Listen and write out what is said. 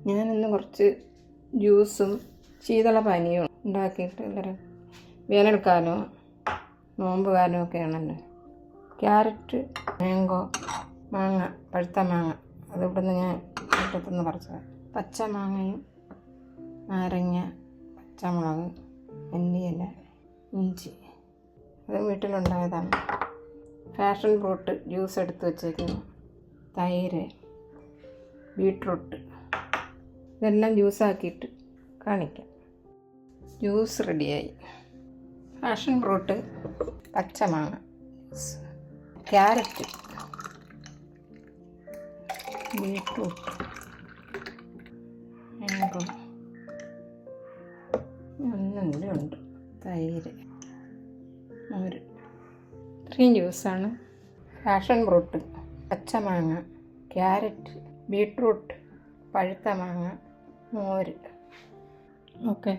ഞാനിന്ന് കുറച്ച് ജ്യൂസും ശീതളപാനീയവും ഉണ്ടാക്കിയിട്ട് എല്ലാവരും വേനൽക്കാലവും നോമ്പ് കാലവും ഒക്കെ ആണല്ലോ. ക്യാരറ്റ്, മാങ്ങ, പഴുത്ത മാങ്ങ അത് ഇവിടുന്ന് ഞാൻ മുറ്റത്തുനിന്ന് പറിച്ചത്. പച്ചമാങ്ങയും നാരങ്ങ, പച്ചമുളക്, മല്ലിയില, ഇഞ്ചി അത് വീട്ടിലുണ്ടായതാണ്. പാഷൻ ഫ്രൂട്ട് ജ്യൂസ് എടുത്ത് വച്ചേക്കുന്നു. തൈര്, ബീട്രൂട്ട് ഇതെല്ലാം ജ്യൂസാക്കിയിട്ട് കാണിക്കാം. ജ്യൂസ് റെഡിയായി. പാഷൻ ഫ്രൂട്ട്, പച്ചമാങ്ങ, ക്യാരറ്റ്, ബീട്രൂട്ട്, മാംഗോ, ഒന്നുണ്ട്, തൈര്, മോര്. ഇത്രയും ജ്യൂസാണ്. പാഷൻ ഫ്രൂട്ട്, പച്ചമാങ്ങ, ക്യാരറ്റ്, ബീട്രൂട്ട്, പഴുത്ത മാങ്ങ, മോര്. ഓക്കെ.